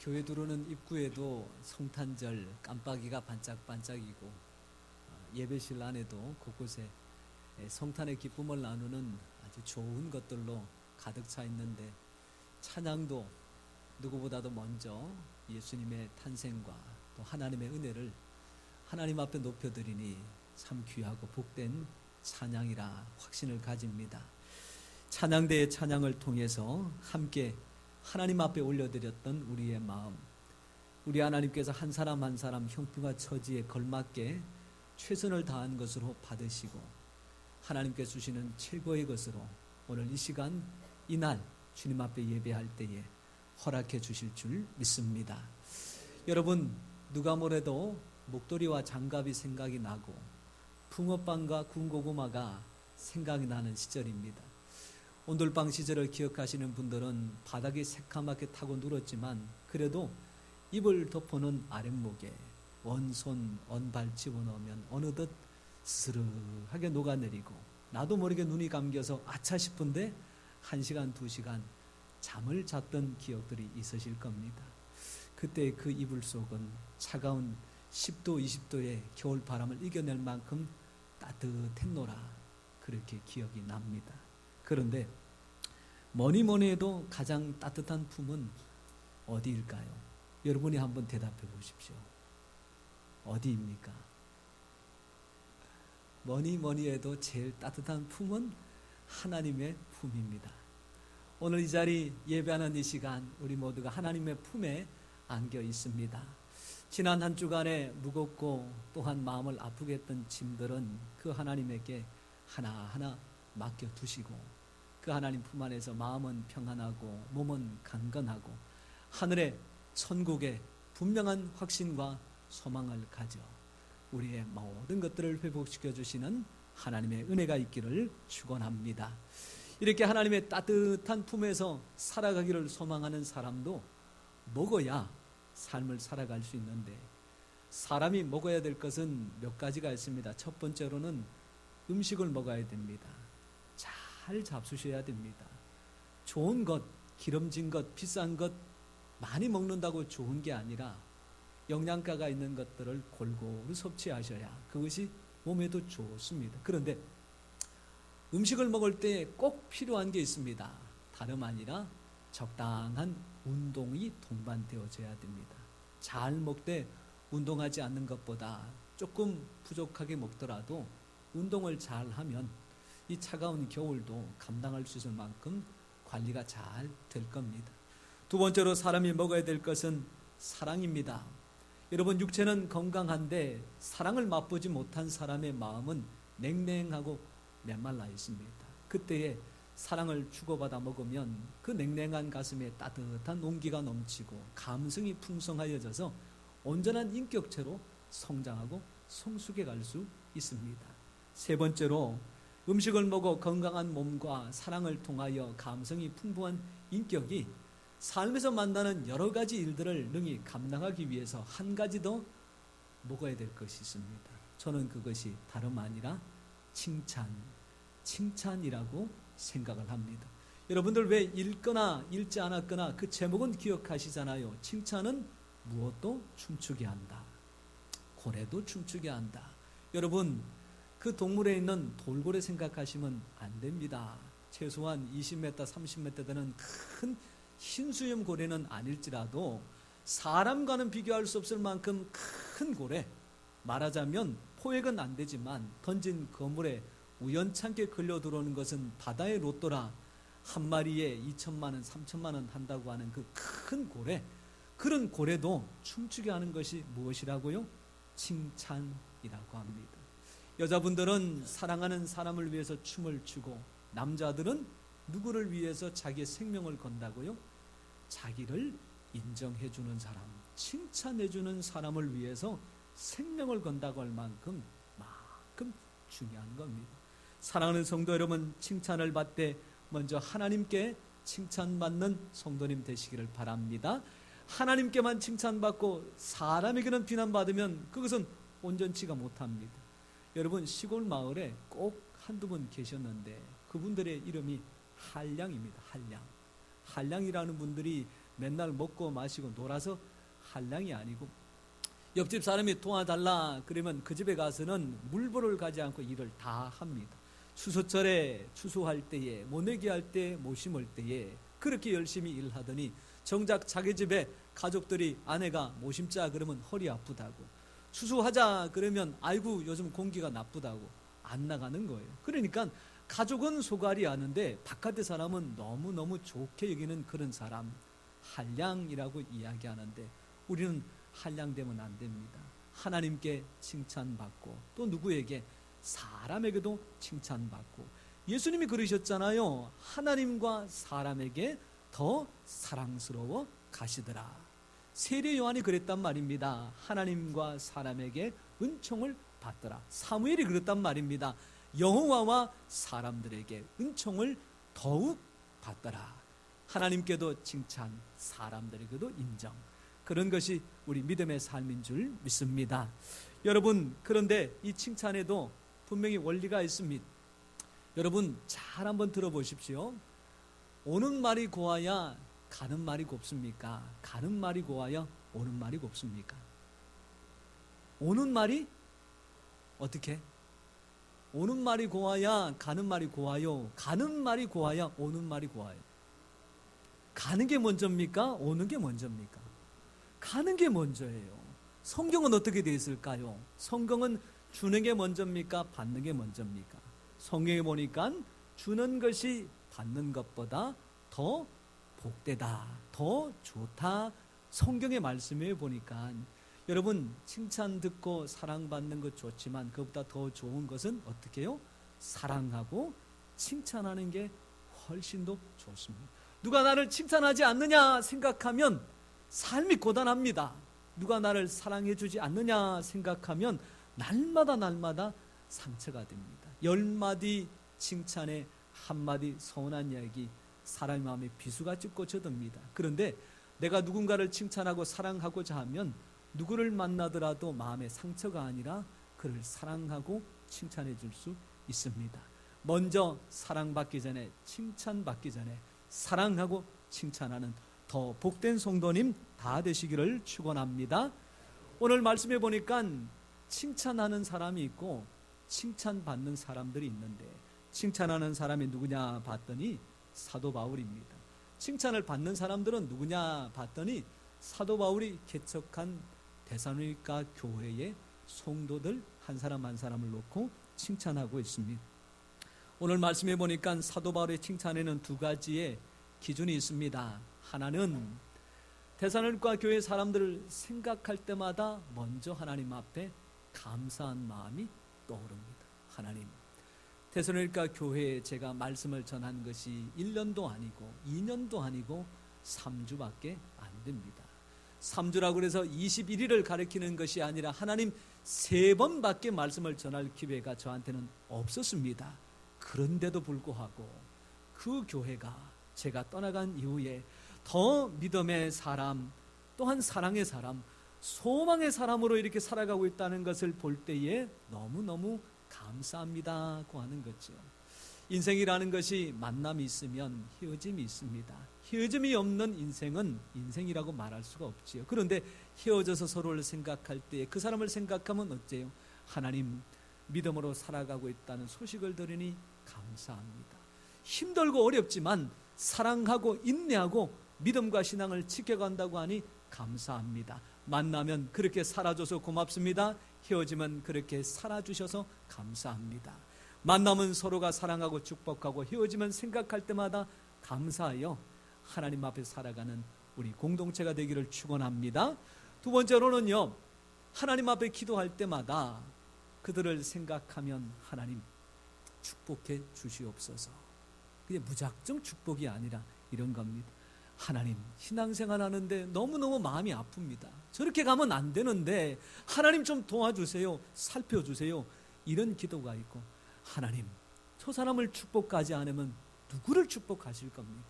교회 들어오는 입구에도 성탄절 깜빡이가 반짝반짝이고 예배실 안에도 곳곳에 성탄의 기쁨을 나누는 아주 좋은 것들로 가득 차 있는데, 찬양도 누구보다도 먼저 예수님의 탄생과 또 하나님의 은혜를 하나님 앞에 높여드리니 참 귀하고 복된 찬양이라 확신을 가집니다. 찬양대의 찬양을 통해서 함께 하나님 앞에 올려드렸던 우리의 마음, 우리 하나님께서 한 사람 한 사람 형편과 처지에 걸맞게 최선을 다한 것으로 받으시고 하나님께서 주시는 최고의 것으로 오늘 이 시간 이날 주님 앞에 예배할 때에 허락해 주실 줄 믿습니다. 여러분, 누가 뭐래도 목도리와 장갑이 생각이 나고 붕어빵과 구운 고구마가 생각이 나는 시절입니다. 온돌방 시절을 기억하시는 분들은 바닥이 새카맣게 타고 누웠지만 그래도 이불 덮어놓은 아랫목에 원손 원발 집어넣으면 어느덧 스르하게 녹아내리고 나도 모르게 눈이 감겨서 아차 싶은데 1시간 2시간 잠을 잤던 기억들이 있으실 겁니다. 그때 그 이불 속은 차가운 10도 20도의 겨울 바람을 이겨낼 만큼 따뜻했노라, 그렇게 기억이 납니다. 그런데 뭐니 해도 가장 따뜻한 품은 어디일까요? 여러분이 한번 대답해 보십시오. 어디입니까? 뭐니 해도 제일 따뜻한 품은 하나님의 품입니다. 오늘 이 자리 예배하는 이 시간 우리 모두가 하나님의 품에 안겨 있습니다. 지난 한 주간에 무겁고 또한 마음을 아프게 했던 짐들은 그 하나님에게 하나하나 맡겨두시고 그 하나님 품 안에서 마음은 평안하고 몸은 강건하고 하늘의 천국에 분명한 확신과 소망을 가져 우리의 모든 것들을 회복시켜 주시는 하나님의 은혜가 있기를 축원합니다. 이렇게 하나님의 따뜻한 품에서 살아가기를 소망하는 사람도 먹어야 삶을 살아갈 수 있는데, 사람이 먹어야 될 것은 몇 가지가 있습니다. 첫 번째로는 음식을 먹어야 됩니다. 잘 잡수셔야 됩니다. 좋은 것, 기름진 것, 비싼 것 많이 먹는다고 좋은 게 아니라 영양가가 있는 것들을 골고루 섭취하셔야 그것이 몸에도 좋습니다. 그런데 음식을 먹을 때 꼭 필요한 게 있습니다. 다름 아니라 적당한 운동이 동반되어져야 됩니다. 잘 먹되 운동하지 않는 것보다 조금 부족하게 먹더라도 운동을 잘 하면 이 차가운 겨울도 감당할 수 있을 만큼 관리가 잘 될 겁니다. 두 번째로 사람이 먹어야 될 것은 사랑입니다. 여러분, 육체는 건강한데 사랑을 맛보지 못한 사람의 마음은 냉랭하고 메말라 있습니다. 그때에 사랑을 주고받아 먹으면 그 냉랭한 가슴에 따뜻한 온기가 넘치고 감성이 풍성하여져서 온전한 인격체로 성장하고 성숙해 갈 수 있습니다. 세 번째로 음식을 먹어 건강한 몸과 사랑을 통하여 감성이 풍부한 인격이 삶에서 만나는 여러 가지 일들을 능히 감당하기 위해서 한 가지 더 먹어야 될 것이 있습니다. 저는 그것이 다름 아니라 칭찬이라고 생각을 합니다. 여러분들 왜 읽거나 읽지 않았거나 그 제목은 기억하시잖아요. 칭찬은 무엇도 춤추게 한다. 고래도 춤추게 한다. 여러분, 그 동물에 있는 돌고래 생각하시면 안 됩니다. 최소한 20m, 30m 되는 큰 흰수염 고래는 아닐지라도 사람과는 비교할 수 없을 만큼 큰 고래, 말하자면 포획은 안 되지만 던진 거물에 우연찮게 걸려 들어오는 것은 바다의 로또라 한 마리에 2천만 원, 3천만 원 한다고 하는 그 큰 고래, 그런 고래도 춤추게 하는 것이 무엇이라고요? 칭찬이라고 합니다. 여자분들은 사랑하는 사람을 위해서 춤을 추고 남자들은 누구를 위해서 자기의 생명을 건다고요? 자기를 인정해주는 사람, 칭찬해주는 사람을 위해서 생명을 건다고 할 만큼 중요한 겁니다. 사랑하는 성도 여러분, 칭찬을 받되 먼저 하나님께 칭찬받는 성도님 되시기를 바랍니다. 하나님께만 칭찬받고 사람에게는 비난받으면 그것은 온전치가 못합니다. 여러분, 시골 마을에 꼭 한두 분 계셨는데 그분들의 이름이 한량입니다. 한량이라는 분들이 맨날 먹고 마시고 놀아서 한량이 아니고, 옆집 사람이 도와달라 그러면 그 집에 가서는 물보를 가지 않고 일을 다 합니다. 추수철에 추수할 때에, 모내기 할 때, 모 심을 때에 그렇게 열심히 일하더니 정작 자기 집에 가족들이, 아내가 모 심자 그러면 허리 아프다고, 추수하자 그러면 아이고 요즘 공기가 나쁘다고 안 나가는 거예요. 그러니까 가족은 소갈이 하는데 바깥의 사람은 너무너무 좋게 여기는 그런 사람, 한량이라고 이야기하는데, 우리는 한량되면 안 됩니다. 하나님께 칭찬받고 또 누구에게, 사람에게도 칭찬받고. 예수님이 그러셨잖아요. 하나님과 사람에게 더 사랑스러워 가시더라. 세례 요한이 그랬단 말입니다. 하나님과 사람에게 은총을 받더라. 사무엘이 그랬단 말입니다. 여호와와 사람들에게 은총을 더욱 받더라. 하나님께도 칭찬, 사람들에게도 인정. 그런 것이 우리 믿음의 삶인 줄 믿습니다. 여러분, 그런데 이 칭찬에도 분명히 원리가 있습니다. 여러분 잘 한번 들어보십시오. 오는 말이 고와야 가는 말이 곱습니까? 가는 말이 고와야 오는 말이 곱습니까? 오는 말이 어떻게? 오는 말이 고와야 가는 말이 고와요? 가는 말이 고와야 오는 말이 고와요? 가는 게 먼저입니까? 오는 게 먼저입니까? 가는 게 먼저예요. 성경은 어떻게 되어 있을까요? 성경은 주는 게 먼저입니까? 받는 게 먼저입니까? 성경에 보니까 주는 것이 받는 것보다 더 복되다, 더 좋다. 성경의 말씀에 보니까, 여러분 칭찬 듣고 사랑받는 것 좋지만 그것보다 더 좋은 것은 어떻게 해요? 사랑하고 칭찬하는 게 훨씬 더 좋습니다. 누가 나를 칭찬하지 않느냐 생각하면 삶이 고단합니다. 누가 나를 사랑해 주지 않느냐 생각하면 날마다 상처가 됩니다. 10마디 칭찬에 한마디 서운한 이야기, 사람의 마음에 비수같이 꽂혀듭니다. 그런데 내가 누군가를 칭찬하고 사랑하고자 하면 누구를 만나더라도 마음의 상처가 아니라 그를 사랑하고 칭찬해 줄 수 있습니다. 먼저 사랑받기 전에, 칭찬받기 전에 사랑하고 칭찬하는 더 복된 성도님 다 되시기를 축원합니다. 오늘 말씀해 보니까 칭찬하는 사람이 있고 칭찬받는 사람들이 있는데, 칭찬하는 사람이 누구냐 봤더니 사도 바울입니다. 칭찬을 받는 사람들은 누구냐 봤더니 사도 바울이 개척한 데살로니가 교회의 성도들 한 사람 한 사람을 놓고 칭찬하고 있습니다. 오늘 말씀해 보니까 사도 바울의 칭찬에는 두 가지의 기준이 있습니다. 하나는 데살로니가 교회 사람들을 생각할 때마다 먼저 하나님 앞에 감사한 마음이 떠오릅니다. 하나님, 데살로니가 교회에 제가 말씀을 전한 것이 1년도 아니고 2년도 아니고 3주밖에 안 됩니다. 3주라고 해서 21일을 가리키는 것이 아니라 하나님 3번밖에 말씀을 전할 기회가 저한테는 없었습니다. 그런데도 불구하고 그 교회가 제가 떠나간 이후에 더 믿음의 사람, 또한 사랑의 사람, 소망의 사람으로 이렇게 살아가고 있다는 것을 볼 때에 너무너무 감사합니다고 하는 거죠. 인생이라는 것이 만남이 있으면 헤어짐이 있습니다. 헤어짐이 없는 인생은 인생이라고 말할 수가 없지요. 그런데 헤어져서 서로를 생각할 때 그 사람을 생각하면 어째요? 하나님, 믿음으로 살아가고 있다는 소식을 들으니 감사합니다. 힘들고 어렵지만 사랑하고 인내하고 믿음과 신앙을 지켜간다고 하니 감사합니다. 만나면 그렇게 살아줘서 고맙습니다. 헤어지면 그렇게 살아주셔서 감사합니다. 만나면 서로가 사랑하고 축복하고, 헤어지면 생각할 때마다 감사하여 하나님 앞에 살아가는 우리 공동체가 되기를 축원합니다. 두 번째로는요, 하나님 앞에 기도할 때마다 그들을 생각하면 하나님 축복해 주시옵소서. 그게 무작정 축복이 아니라 이런 겁니다. 하나님, 신앙생활 하는데 너무너무 마음이 아픕니다. 저렇게 가면 안 되는데 하나님 좀 도와주세요, 살펴주세요. 이런 기도가 있고, 하나님, 저 사람을 축복하지 않으면 누구를 축복하실 겁니까?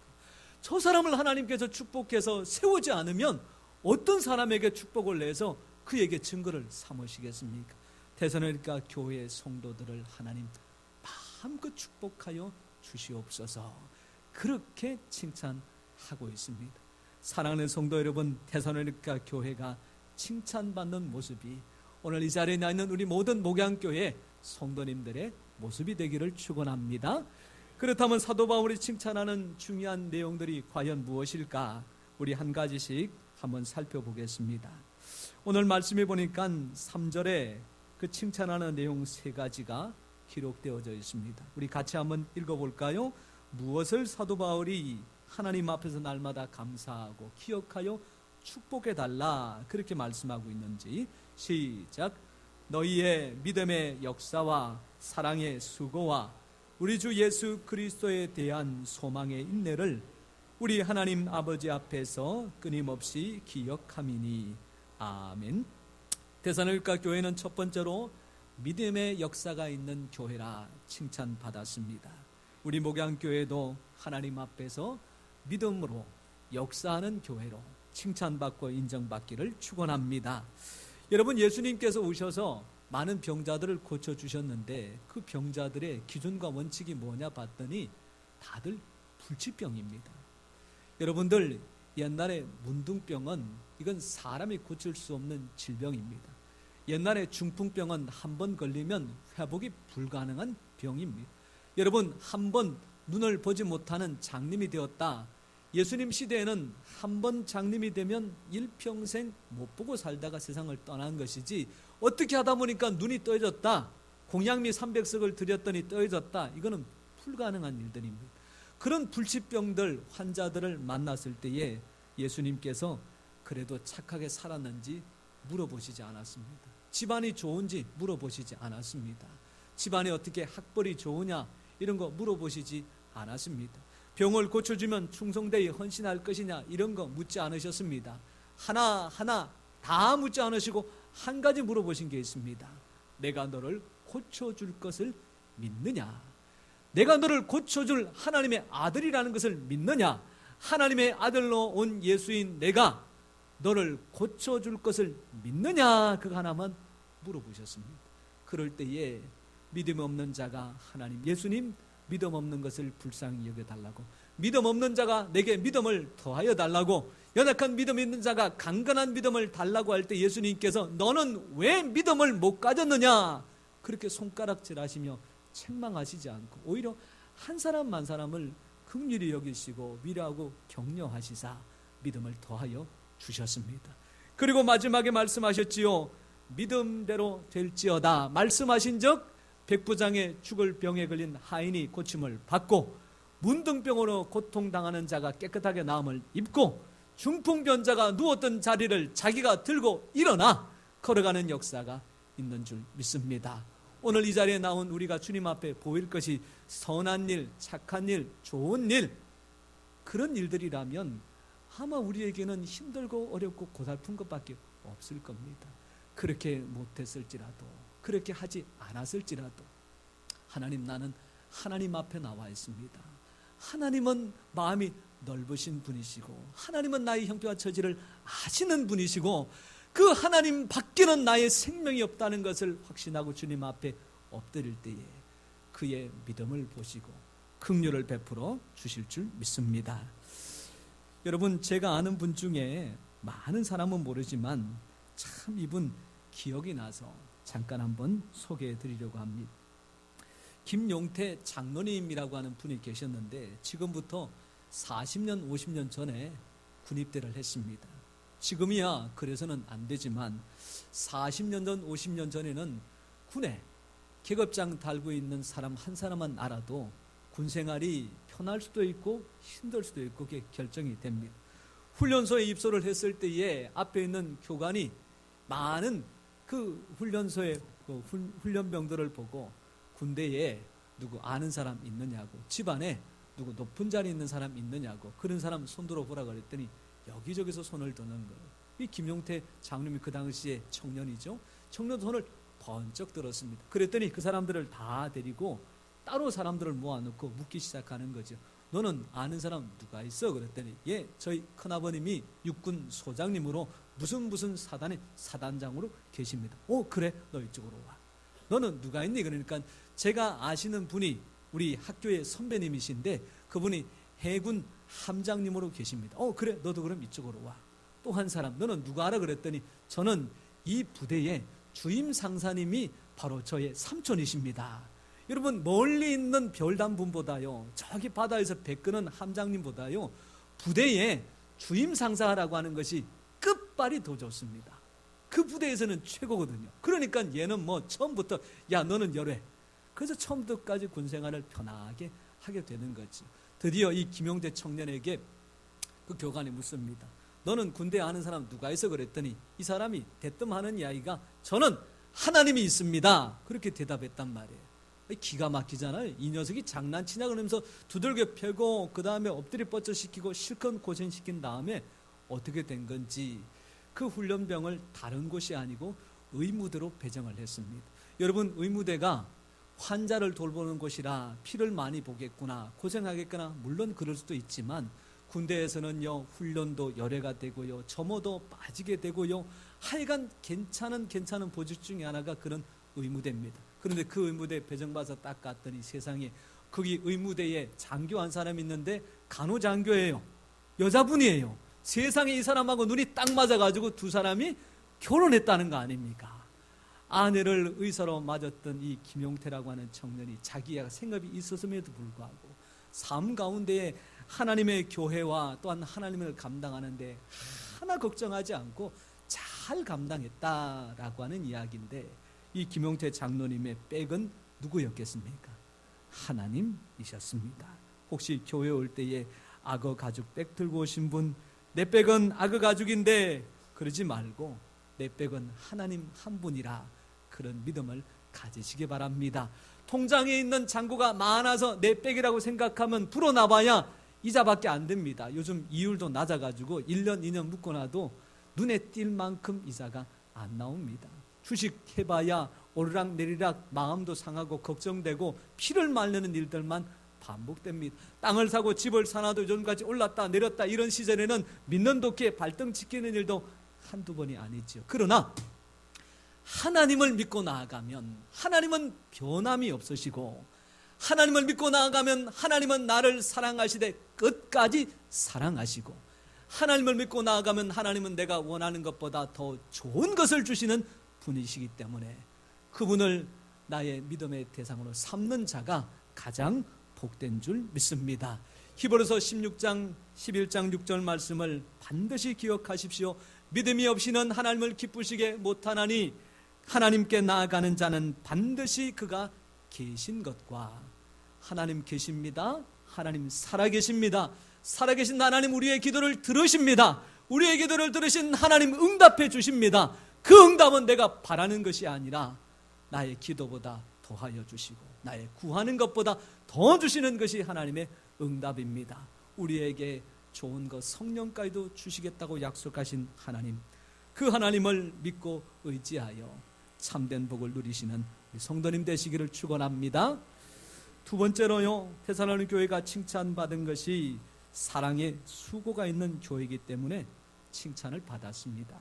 저 사람을 하나님께서 축복해서 세우지 않으면 어떤 사람에게 축복을 내서 그에게 증거를 삼으시겠습니까? 데살로니가 교회의 성도들을 하나님 마음껏 축복하여 주시옵소서. 그렇게 칭찬하고 있습니다. 사랑하는 성도 여러분, 데살로니가 교회가 칭찬받는 모습이 오늘 이 자리에 나 있는 우리 모든 목양교회 성도님들의 모습이 되기를 축원합니다. 그렇다면 사도 바울이 칭찬하는 중요한 내용들이 과연 무엇일까? 우리 한 가지씩 한번 살펴보겠습니다. 오늘 말씀해 보니까 3절에 그 칭찬하는 내용 3가지가 기록되어져 있습니다. 우리 같이 한번 읽어볼까요? 무엇을 사도 바울이 하나님 앞에서 날마다 감사하고 기억하여 축복해달라 그렇게 말씀하고 있는지 시작. 너희의 믿음의 역사와 사랑의 수고와 우리 주 예수 그리스도에 대한 소망의 인내를 우리 하나님 아버지 앞에서 끊임없이 기억함이니. 아멘. 데살로니가 교회는 첫 번째로 믿음의 역사가 있는 교회라 칭찬받았습니다. 우리 목양교회도 하나님 앞에서 믿음으로 역사하는 교회로 칭찬받고 인정받기를 축원합니다. 여러분, 예수님께서 오셔서 많은 병자들을 고쳐주셨는데 그 병자들의 기준과 원칙이 뭐냐 봤더니 다들 불치병입니다. 여러분들, 옛날에 문둥병은 이건 사람이 고칠 수 없는 질병입니다. 옛날에 중풍병은 한 번 걸리면 회복이 불가능한 병입니다. 여러분, 한 번 눈을 보지 못하는 장님이 되었다. 예수님 시대에는 한 번 장님이 되면 일평생 못 보고 살다가 세상을 떠난 것이지, 어떻게 하다 보니까 눈이 떠져졌다, 공양미 300석을 드렸더니 떠져졌다, 이거는 불가능한 일들입니다. 그런 불치병들, 환자들을 만났을 때에 예수님께서 그래도 착하게 살았는지 물어보시지 않았습니다. 집안이 좋은지 물어보시지 않았습니다. 집안이 어떻게 학벌이 좋으냐 이런 거 물어보시지 않았습니다. 병을 고쳐주면 충성되이 헌신할 것이냐 이런 거 묻지 않으셨습니다. 하나하나 다 묻지 않으시고 한 가지 물어보신 게 있습니다. 내가 너를 고쳐줄 것을 믿느냐? 내가 너를 고쳐줄 하나님의 아들이라는 것을 믿느냐? 하나님의 아들로 온 예수인 내가 너를 고쳐줄 것을 믿느냐? 그거 하나만 물어보셨습니다. 그럴 때에 믿음 없는 자가 하나님, 예수님 믿음 없는 것을 불쌍히 여겨달라고, 믿음 없는 자가 내게 믿음을 더하여 달라고, 연약한 믿음 있는 자가 강건한 믿음을 달라고 할 때 예수님께서 너는 왜 믿음을 못 가졌느냐 그렇게 손가락질 하시며 책망하시지 않고 오히려 한 사람 한 사람을 긍휼히 여기시고 위로하고 격려하시사 믿음을 더하여 주셨습니다. 그리고 마지막에 말씀하셨지요. 믿음대로 될지어다 말씀하신 적 백부장의 죽을 병에 걸린 하인이 고침을 받고, 문둥병으로 고통당하는 자가 깨끗하게 나음을 입고, 중풍병자가 누웠던 자리를 자기가 들고 일어나 걸어가는 역사가 있는 줄 믿습니다. 오늘 이 자리에 나온 우리가 주님 앞에 보일 것이 선한 일, 착한 일, 좋은 일, 그런 일들이라면 아마 우리에게는 힘들고 어렵고 고달픈 것밖에 없을 겁니다. 그렇게 못했을지라도, 그렇게 하지 않았을지라도 하나님, 나는 하나님 앞에 나와 있습니다. 하나님은 마음이 넓으신 분이시고 하나님은 나의 형편과 처지를 아시는 분이시고 그 하나님 밖에는 나의 생명이 없다는 것을 확신하고 주님 앞에 엎드릴 때에 그의 믿음을 보시고 긍휼을 베풀어 주실 줄 믿습니다. 여러분, 제가 아는 분 중에 많은 사람은 모르지만 참 이분 기억이 나서 잠깐 한번 소개해 드리려고 합니다. 김용태 장로님이라고 하는 분이 계셨는데 지금부터 40년, 50년 전에 군입대를 했습니다. 지금이야 그래서는 안 되지만 40년 전, 50년 전에는 군에 계급장 달고 있는 사람 한 사람만 알아도 군 생활이 편할 수도 있고 힘들 수도 있고 그게 결정이 됩니다. 훈련소에 입소를 했을 때에 앞에 있는 교관이 많은 그 훈련소의 훈련병들을 보고 군대에 누구 아는 사람 있느냐고, 집안에 누구 높은 자리에 있는 사람 있느냐고, 그런 사람 손 들어보라 그랬더니 여기저기서 손을 드는 거예요. 이 김용태 장로님이 그 당시에 청년이죠. 청년 손을 번쩍 들었습니다. 그랬더니 그 사람들을 다 데리고 따로 사람들을 모아놓고 묻기 시작하는 거죠. 너는 아는 사람 누가 있어? 그랬더니 예, 저희 큰아버님이 육군 소장님으로 무슨 사단의 사단장으로 계십니다. 오, 그래, 너 이쪽으로 와. 너는 누가 있니? 그러니까 제가 아시는 분이 우리 학교의 선배님이신데 그분이 해군 함장님으로 계십니다. 그래, 너도 그럼 이쪽으로 와. 또 한 사람, 너는 누가 알아? 그랬더니 저는 이 부대의 주임 상사님이 바로 저의 삼촌이십니다. 여러분, 멀리 있는 별단분보다요, 저기 바다에서 배 끄는 함장님보다요, 부대의 주임 상사라고 하는 것이 끝발이 더 좋습니다. 그 부대에서는 최고거든요. 그러니까 얘는 뭐 처음부터 야, 너는 열해. 그래서 처음부터까지 군생활을 편하게 하게 되는 거지. 드디어 이 김용태 청년에게 그 교관이 묻습니다. 너는 군대에 아는 사람 누가 있어? 그랬더니 이 사람이 대뜸하는 이야기가 저는 하나님이 있습니다. 그렇게 대답했단 말이에요. 기가 막히잖아요. 이 녀석이 장난치냐 그러면서 두들겨 펴고 그 다음에 엎드려 뻗쳐 시키고 실컷 고생시킨 다음에 어떻게 된 건지 그 훈련병을 다른 곳이 아니고 의무대로 배정을 했습니다. 여러분, 의무대가 환자를 돌보는 곳이라 피를 많이 보겠구나, 고생하겠구나, 물론 그럴 수도 있지만 군대에서는요, 훈련도 열애가 되고요, 점호도 빠지게 되고요, 하여간 괜찮은 보직 중에 하나가 그런 의무대입니다. 그런데 그 의무대 배정받아서 딱 갔더니 세상에 거기 의무대에 장교 한 사람이 있는데 간호장교예요. 여자분이에요. 세상에 이 사람하고 눈이 딱 맞아가지고 두 사람이 결혼했다는 거 아닙니까? 아내를 의사로 맞았던 이 김용태라고 하는 청년이 자기가 생업이 있었음에도 불구하고 삶 가운데에 하나님의 교회와 또한 하나님을 감당하는데 하나 걱정하지 않고 잘 감당했다라고 하는 이야기인데, 이 김용태 장로님의 백은 누구였겠습니까? 하나님이셨습니다. 혹시 교회 올 때에 악어 가죽 백 들고 오신 분, 내 백은 악어 가죽인데 그러지 말고 내 백은 하나님 한 분이라, 그런 믿음을 가지시기 바랍니다. 통장에 있는 잔고가 많아서 내 백이라고 생각하면 불어나봐야 이자밖에 안 됩니다. 요즘 이율도 낮아가지고 1년 2년 묶어놔도 눈에 띌 만큼 이자가 안 나옵니다. 주식 해봐야 오르락 내리락 마음도 상하고 걱정되고 피를 말리는 일들만 반복됩니다. 땅을 사고 집을 사놔도 요즘까지 올랐다 내렸다 이런 시절에는 믿는 도끼에 발등 지키는 일도 한두 번이 아니죠. 그러나 하나님을 믿고 나아가면 하나님은 변함이 없으시고, 하나님을 믿고 나아가면 하나님은 나를 사랑하시되 끝까지 사랑하시고, 하나님을 믿고 나아가면 하나님은 내가 원하는 것보다 더 좋은 것을 주시는 분이시기 때문에 그분을 나의 믿음의 대상으로 삼는 자가 가장 복된 줄 믿습니다. 히브리서 16장 11장 6절 말씀을 반드시 기억하십시오. 믿음이 없이는 하나님을 기쁘시게 못하나니 하나님께 나아가는 자는 반드시 그가 계신 것과, 하나님 계십니다. 하나님 살아계십니다. 살아계신 하나님 우리의 기도를 들으십니다. 우리의 기도를 들으신 하나님 응답해 주십니다. 그 응답은 내가 바라는 것이 아니라 나의 기도보다 더하여 주시고 나의 구하는 것보다 더 주시는 것이 하나님의 응답입니다. 우리에게 좋은 것 성령까지도 주시겠다고 약속하신 하나님, 그 하나님을 믿고 의지하여 참된 복을 누리시는 성도님 되시기를 축원합니다. 두 번째로요, 테살로니가 교회가 칭찬받은 것이 사랑의 수고가 있는 교회이기 때문에 칭찬을 받았습니다.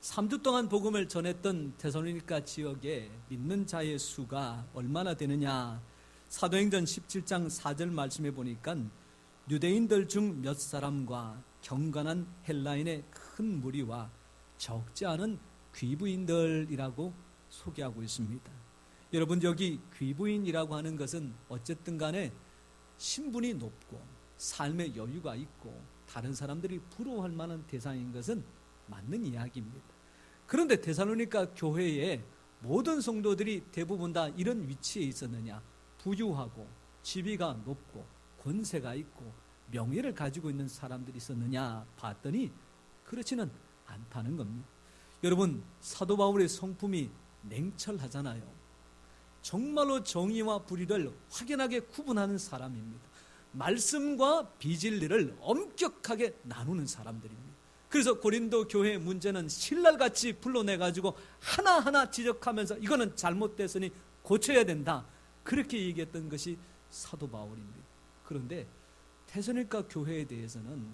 3주 동안 복음을 전했던 테살로니가 지역에 믿는 자의 수가 얼마나 되느냐, 사도행전 17장 4절 말씀해 보니까 유대인들 중 몇 사람과 경건한 헬라인의 큰 무리와 적지 않은 귀부인들이라고 소개하고 있습니다. 여러분, 여기 귀부인이라고 하는 것은 어쨌든 간에 신분이 높고 삶의 여유가 있고 다른 사람들이 부러워할 만한 대상인 것은 맞는 이야기입니다. 그런데 데살로니가 교회에 모든 성도들이 대부분 다 이런 위치에 있었느냐? 부유하고 지위가 높고 권세가 있고 명예를 가지고 있는 사람들이 있었느냐 봤더니 그렇지는 않다는 겁니다. 여러분, 사도 바울의 성품이 냉철하잖아요. 정말로 정의와 불의를 확연하게 구분하는 사람입니다. 말씀과 비진리를 엄격하게 나누는 사람들입니다. 그래서 고린도 교회의 문제는 신랄같이 불러내가지고 하나하나 지적하면서 이거는 잘못됐으니 고쳐야 된다, 그렇게 얘기했던 것이 사도 바울입니다. 그런데 데살로니가 교회에 대해서는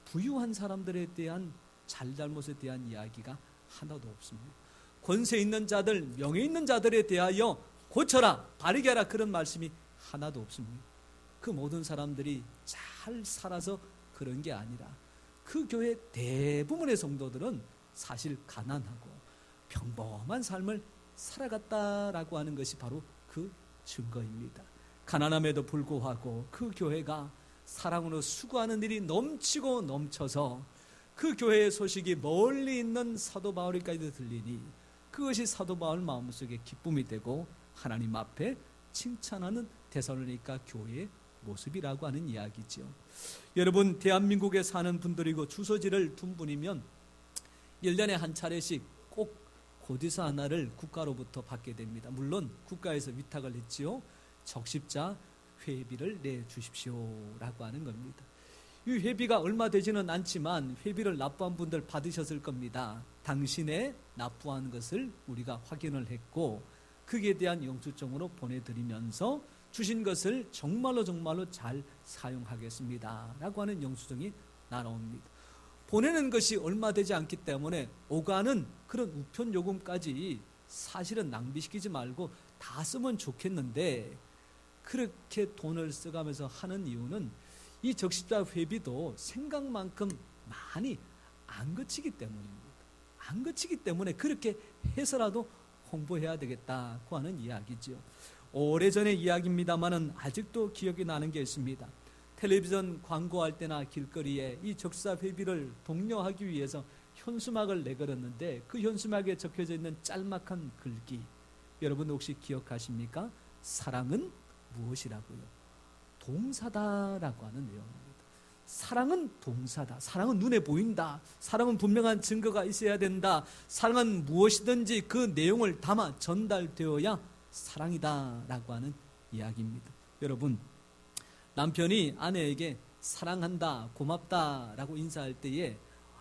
부유한 사람들에 대한 잘잘못에 대한 이야기가 하나도 없습니다. 권세 있는 자들, 명예 있는 자들에 대하여 고쳐라, 바르게 하라, 그런 말씀이 하나도 없습니다. 그 모든 사람들이 잘 살아서 그런 게 아니라 그 교회 대부분의 성도들은 사실 가난하고 평범한 삶을 살아갔다라고 하는 것이 바로 그 증거입니다. 가난함에도 불구하고 그 교회가 사랑으로 수고하는 일이 넘치고 넘쳐서 그 교회의 소식이 멀리 있는 사도 바울에게까지 들리니 그것이 사도 바울 마음속에 기쁨이 되고 하나님 앞에 칭찬하는 데살로니가 교회의 모습이라고 하는 이야기죠. 여러분, 대한민국에 사는 분들이고 주소지를 둔 분이면 1년에 한 차례씩 꼭 고지서 하나를 국가로부터 받게 됩니다. 물론 국가에서 위탁을 했지요. 적십자 회비를 내주십시오라고 하는 겁니다. 이 회비가 얼마 되지는 않지만 회비를 납부한 분들 받으셨을 겁니다. 당신의 납부한 것을 우리가 확인을 했고 거기에 대한 영수증으로 보내드리면서 주신 것을 정말로 잘 사용하겠습니다 라고 하는 영수증이 나옵니다. 보내는 것이 얼마 되지 않기 때문에 오가는 그런 우편 요금까지 사실은 낭비시키지 말고 다 쓰면 좋겠는데 그렇게 돈을 써가면서 하는 이유는 이 적십자 회비도 생각만큼 많이 안 거치기 때문입니다. 안 거치기 때문에 그렇게 해서라도 홍보해야 되겠다고 하는 이야기죠. 오래전의 이야기입니다만은 아직도 기억이 나는 게 있습니다. 텔레비전 광고할 때나 길거리에 이 적십자 회비를 독려하기 위해서 현수막을 내걸었는데 그 현수막에 적혀져 있는 짤막한 글귀 여러분 혹시 기억하십니까? 사랑은 무엇이라고요? 동사다라고 하는 내용입니다. 사랑은 동사다. 사랑은 눈에 보인다. 사랑은 분명한 증거가 있어야 된다. 사랑은 무엇이든지 그 내용을 담아 전달되어야 사랑이다라고 하는 이야기입니다. 여러분, 남편이 아내에게 사랑한다, 고맙다라고 인사할 때에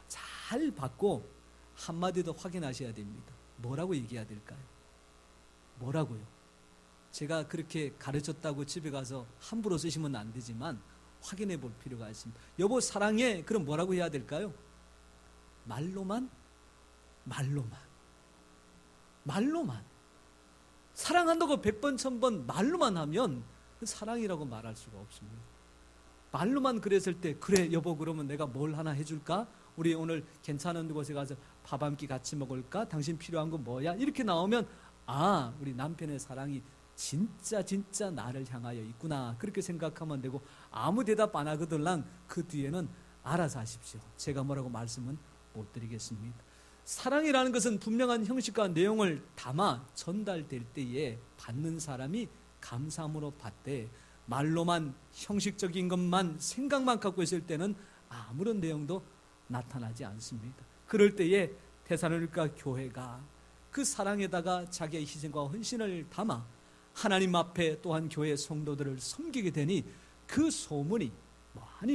잘 받고 한마디 더 확인하셔야 됩니다. 뭐라고 얘기해야 될까요? 뭐라고요? 제가 그렇게 가르쳤다고 집에 가서 함부로 쓰시면 안 되지만 확인해 볼 필요가 있습니다. 여보 사랑해. 그럼 뭐라고 해야 될까요? 말로만 사랑한다고 100번 1000번 말로만 하면 사랑이라고 말할 수가 없습니다. 말로만 그랬을 때 그래 여보 그러면 내가 뭘 하나 해줄까? 우리 오늘 괜찮은 곳에 가서 밥 한 끼 같이 먹을까? 당신 필요한 건 뭐야? 이렇게 나오면 아 우리 남편의 사랑이 진짜 나를 향하여 있구나 그렇게 생각하면 되고 아무 대답 안 하거들랑 그 뒤에는 알아서 하십시오. 제가 뭐라고 말씀은 못 드리겠습니다. 사랑이라는 것은 분명한 형식과 내용을 담아 전달될 때에 받는 사람이 감사함으로 받되 말로만 형식적인 것만 생각만 갖고 있을 때는 아무런 내용도 나타나지 않습니다. 그럴 때에 데살로니가 교회가 그 사랑에다가 자기의 희생과 헌신을 담아 하나님 앞에 또한 교회 성도들을 섬기게 되니 그 소문이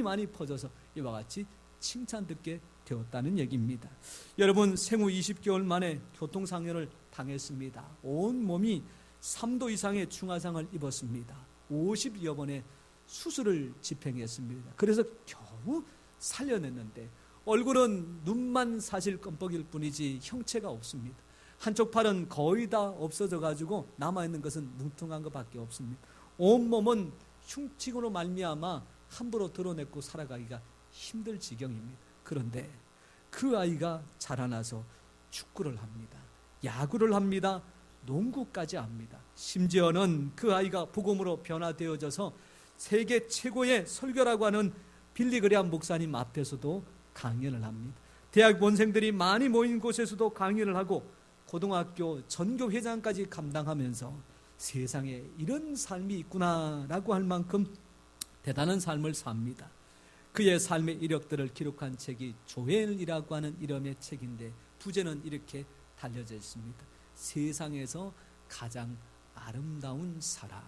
많이 퍼져서 이와 같이 칭찬 듣게 되었다는 얘기입니다. 여러분 생후 20개월 만에 교통상해를 당했습니다. 온 몸이 3도 이상의 중화상을 입었습니다. 50여 번의 수술을 집행했습니다. 그래서 겨우 살려냈는데 얼굴은 눈만 사실 껌뻑일 뿐이지 형체가 없습니다. 한쪽 팔은 거의 다 없어져 가지고 남아있는 것은 뭉퉁한 것밖에 없습니다. 온몸은 흉측으로 말미암아 함부로 드러내고 살아가기가 힘들 지경입니다. 그런데 그 아이가 자라나서 축구를 합니다. 야구를 합니다. 농구까지 합니다. 심지어는 그 아이가 복음으로 변화되어져서 세계 최고의 설교라고 하는 빌리 그레함 목사님 앞에서도 강연을 합니다. 대학 원생들이 많이 모인 곳에서도 강연을 하고 고등학교 전교회장까지 감당하면서 세상에 이런 삶이 있구나라고 할 만큼 대단한 삶을 삽니다. 그의 삶의 이력들을 기록한 책이 조엘이라고 하는 이름의 책인데 부제는 이렇게 달려져 있습니다. 세상에서 가장 아름다운 사람.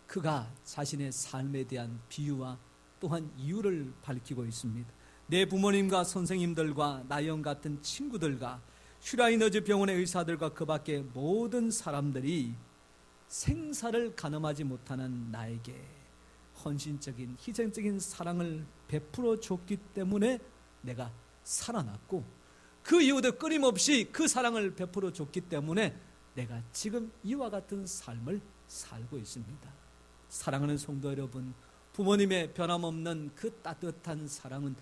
그가 자신의 삶에 대한 비유와 또한 이유를 밝히고 있습니다. 내 부모님과 선생님들과 나영 같은 친구들과 슈라이너즈 병원의 의사들과 그 밖의 모든 사람들이 생사를 가늠하지 못하는 나에게 헌신적인 희생적인 사랑을 베풀어 줬기 때문에 내가 살아났고 그 이후도 끊임없이 그 사랑을 베풀어 줬기 때문에 내가 지금 이와 같은 삶을 살고 있습니다. 사랑하는 성도 여러분, 부모님의 변함없는 그 따뜻한 사랑은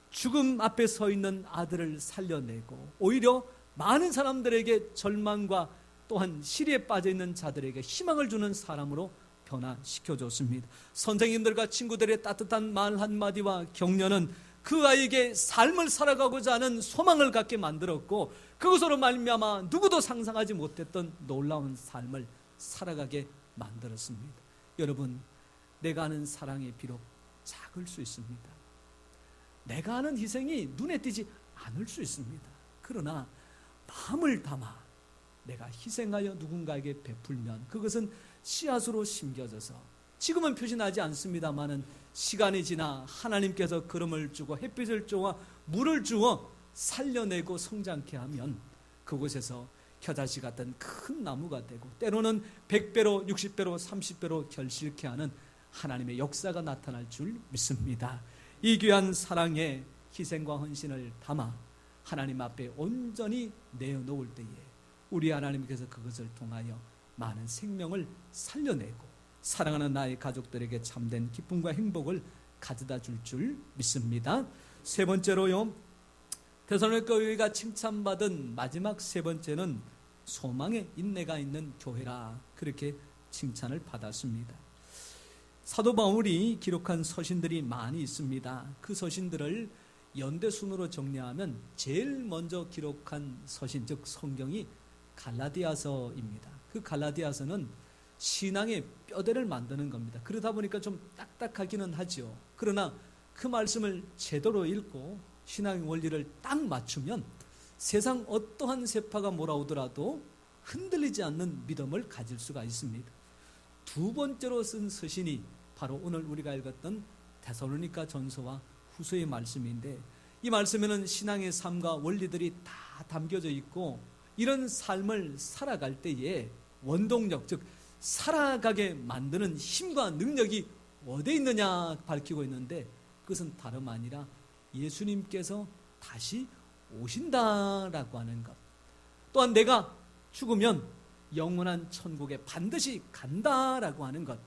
죽음 앞에 서 있는 아들을 살려내고 오히려 많은 사람들에게 절망과 또한 시리에 빠져있는 자들에게 희망을 주는 사람으로 변화시켜줬습니다. 선생님들과 친구들의 따뜻한 말 한마디와 격려는 그 아이에게 삶을 살아가고자 하는 소망을 갖게 만들었고, 그것으로 말미암아 누구도 상상하지 못했던 놀라운 삶을 살아가게 만들었습니다. 여러분, 내가 하는 사랑이 비록 작을 수 있습니다. 내가 하는 희생이 눈에 띄지 않을 수 있습니다. 그러나 마음을 담아 내가 희생하여 누군가에게 베풀면 그것은 씨앗으로 심겨져서 지금은 표시나지 않습니다마는 시간이 지나 하나님께서 기름을 주고 햇빛을 주어 물을 주어 살려내고 성장케 하면 그곳에서 겨자씨 같은 큰 나무가 되고 때로는 100배로 60배로 30배로 결실케 하는 하나님의 역사가 나타날 줄 믿습니다. 이 귀한 사랑의 희생과 헌신을 담아 하나님 앞에 온전히 내어놓을 때에 우리 하나님께서 그것을 통하여 많은 생명을 살려내고 사랑하는 나의 가족들에게 참된 기쁨과 행복을 가져다 줄 믿습니다. 세 번째로요, 데살로니가 교회가 칭찬받은 마지막 세 번째는 소망의 인내가 있는 교회라, 그렇게 칭찬을 받았습니다. 사도 바울이 기록한 서신들이 많이 있습니다. 그 서신들을 연대순으로 정리하면 제일 먼저 기록한 서신, 즉 성경이 갈라디아서입니다. 그 갈라디아서는 신앙의 뼈대를 만드는 겁니다. 그러다 보니까 좀 딱딱하기는 하죠. 그러나 그 말씀을 제대로 읽고 신앙의 원리를 딱 맞추면 세상 어떠한 세파가 몰아오더라도 흔들리지 않는 믿음을 가질 수가 있습니다. 두 번째로 쓴 서신이 바로 오늘 우리가 읽었던 데살로니가 전서와 후서의 말씀인데, 이 말씀에는 신앙의 삶과 원리들이 다 담겨져 있고 이런 삶을 살아갈 때에 원동력, 즉 살아가게 만드는 힘과 능력이 어디에 있느냐 밝히고 있는데, 그것은 다름 아니라 예수님께서 다시 오신다라고 하는 것, 또한 내가 죽으면 영원한 천국에 반드시 간다라고 하는 것,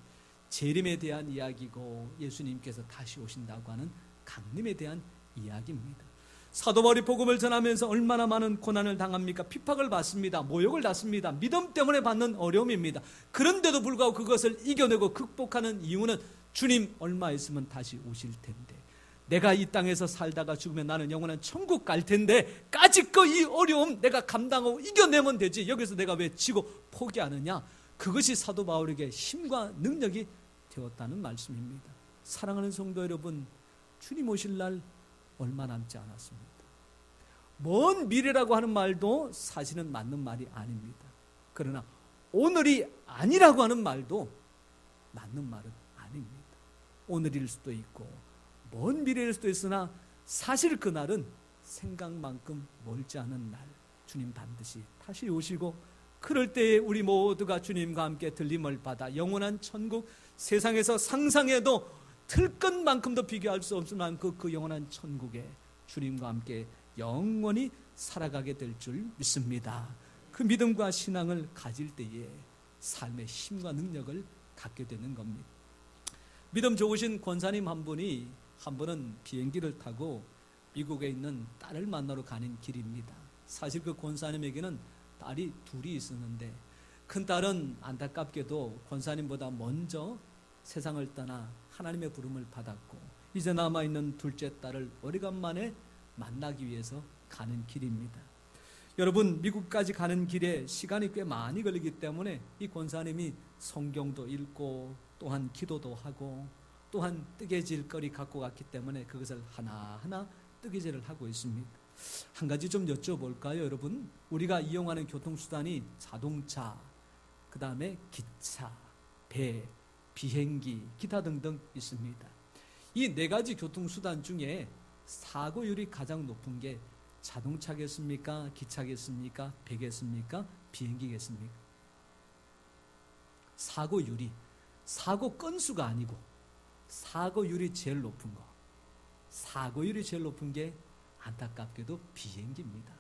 재림에 대한 이야기고 예수님께서 다시 오신다고 하는 강림에 대한 이야기입니다. 사도 바울이 복음을 전하면서 얼마나 많은 고난을 당합니까? 핍박을 받습니다. 모욕을 받습니다. 믿음 때문에 받는 어려움입니다. 그런데도 불구하고 그것을 이겨내고 극복하는 이유는 주님 얼마 있으면 다시 오실 텐데, 내가 이 땅에서 살다가 죽으면 나는 영원한 천국 갈 텐데 까짓거 이 어려움 내가 감당하고 이겨내면 되지, 여기서 내가 왜 지고 포기하느냐? 그것이 사도 바울에게 힘과 능력이 되었다는 말씀입니다. 사랑하는 성도 여러분, 주님 오실 날 얼마 남지 않았습니다. 먼 미래라고 하는 말도 사실은 맞는 말이 아닙니다. 그러나 오늘이 아니라고 하는 말도 맞는 말은 아닙니다. 오늘일 수도 있고 먼 미래일 수도 있으나 사실 그날은 생각만큼 멀지 않은 날, 주님 반드시 다시 오시고 그럴 때에 우리 모두가 주님과 함께 들림을 받아 영원한 천국, 세상에서 상상해도 틀 것만큼도 비교할 수 없을 만큼 그 영원한 천국에 주님과 함께 영원히 살아가게 될 줄 믿습니다. 그 믿음과 신앙을 가질 때에 삶의 힘과 능력을 갖게 되는 겁니다. 믿음 좋으신 권사님 한 분은 비행기를 타고 미국에 있는 딸을 만나러 가는 길입니다. 사실 그 권사님에게는 딸이 둘이 있었는데 큰 딸은 안타깝게도 권사님보다 먼저 세상을 떠나 하나님의 부름을 받았고 이제 남아있는 둘째 딸을 오래간만에 만나기 위해서 가는 길입니다. 여러분, 미국까지 가는 길에 시간이 꽤 많이 걸리기 때문에 이 권사님이 성경도 읽고 또한 기도도 하고 또한 뜨개질 거리 갖고 갔기 때문에 그것을 하나하나 뜨개질을 하고 있습니다. 한 가지 좀 여쭤볼까요, 여러분? 우리가 이용하는 교통수단이 자동차, 그 다음에 기차, 배, 비행기, 기타 등등 있습니다. 이 네 가지 교통수단 중에 사고율이 가장 높은 게 자동차겠습니까? 기차겠습니까? 배겠습니까? 비행기겠습니까? 사고율이, 사고 건수가 아니고 사고율이 제일 높은 거, 사고율이 제일 높은 게 안타깝게도 비행기입니다.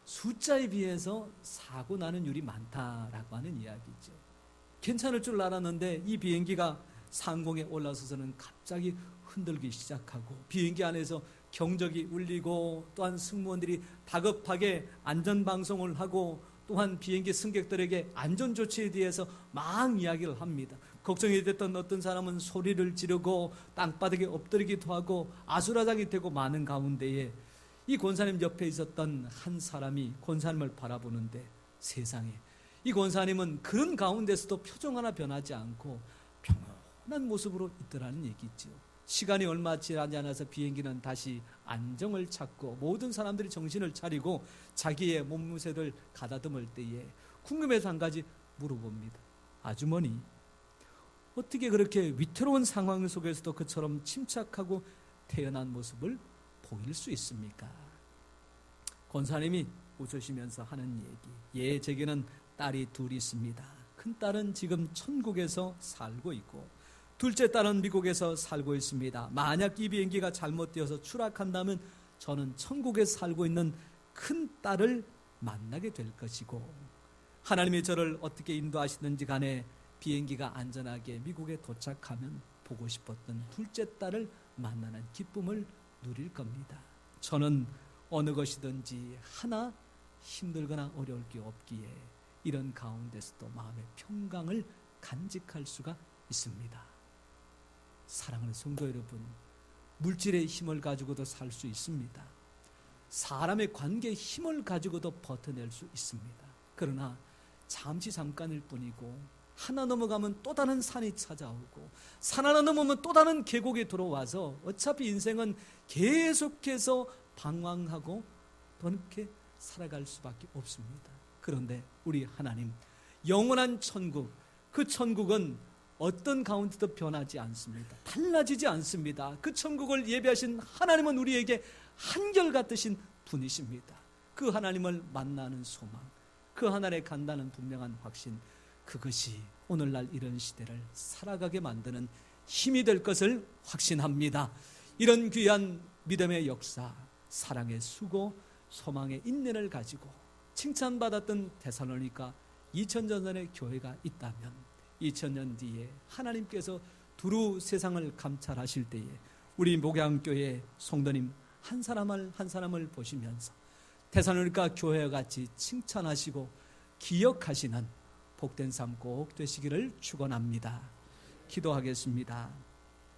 숫자에 비해서 사고 나는 율이 많다라고 하는 이야기죠. 괜찮을 줄 알았는데 이 비행기가 상공에 올라서서는 갑자기 흔들기 시작하고 비행기 안에서 경적이 울리고 또한 승무원들이 다급하게 안전방송을 하고 또한 비행기 승객들에게 안전조치에 대해서 막 이야기를 합니다. 걱정이 됐던 어떤 사람은 소리를 지르고 땅바닥에 엎드리기도 하고 아수라장이 되고 많은 가운데에 이 권사님 옆에 있었던 한 사람이 권사님을 바라보는데 세상에 이 권사님은 그런 가운데서도 표정 하나 변하지 않고 평온한 모습으로 있더라는 얘기죠. 시간이 얼마 지나지 않아서 비행기는 다시 안정을 찾고 모든 사람들이 정신을 차리고 자기의 몸무새를 가다듬을 때에 궁금해서 한 가지 물어봅니다. 아주머니, 어떻게 그렇게 위태로운 상황 속에서도 그처럼 침착하고 태연한 모습을 보일 수 있습니까? 권사님이 웃으시면서 하는 얘기. 제게는 딸이 둘이 있습니다. 큰 딸은 지금 천국에서 살고 있고 둘째 딸은 미국에서 살고 있습니다. 만약 이 비행기가 잘못되어서 추락한다면 저는 천국에 살고 있는 큰 딸을 만나게 될 것이고 하나님이 저를 어떻게 인도하시는지 간에 비행기가 안전하게 미국에 도착하면 보고 싶었던 둘째 딸을 만나는 기쁨을 누릴 겁니다. 저는 어느 것이든지 하나 힘들거나 어려울 게 없기에 이런 가운데서도 마음의 평강을 간직할 수가 있습니다. 사랑하는 성도 여러분, 물질의 힘을 가지고도 살 수 있습니다. 사람의 관계의 힘을 가지고도 버텨낼 수 있습니다. 그러나 잠깐일 뿐이고 하나 넘어가면 또 다른 산이 찾아오고 산 하나 넘으면 또 다른 계곡이 들어와서 어차피 인생은 계속해서 방황하고 그렇게 살아갈 수밖에 없습니다. 그런데 우리 하나님 영원한 천국, 그 천국은 어떤 가운데도 변하지 않습니다. 달라지지 않습니다. 그 천국을 예비하신 하나님은 우리에게 한결같으신 분이십니다. 그 하나님을 만나는 소망, 그 하나님의 간다는 분명한 확신, 그것이 오늘날 이런 시대를 살아가게 만드는 힘이 될 것을 확신합니다. 이런 귀한 믿음의 역사, 사랑의 수고, 소망의 인내를 가지고 칭찬받았던 데살로니가 2000년 전의 교회가 있다면 2000년 뒤에 하나님께서 두루 세상을 감찰하실 때에 우리 목양교회 성도님 한 사람을 한 사람을 보시면서 데살로니가 교회와 같이 칭찬하시고 기억하시는 복된 삶 꼭 되시기를 축원합니다. 기도하겠습니다.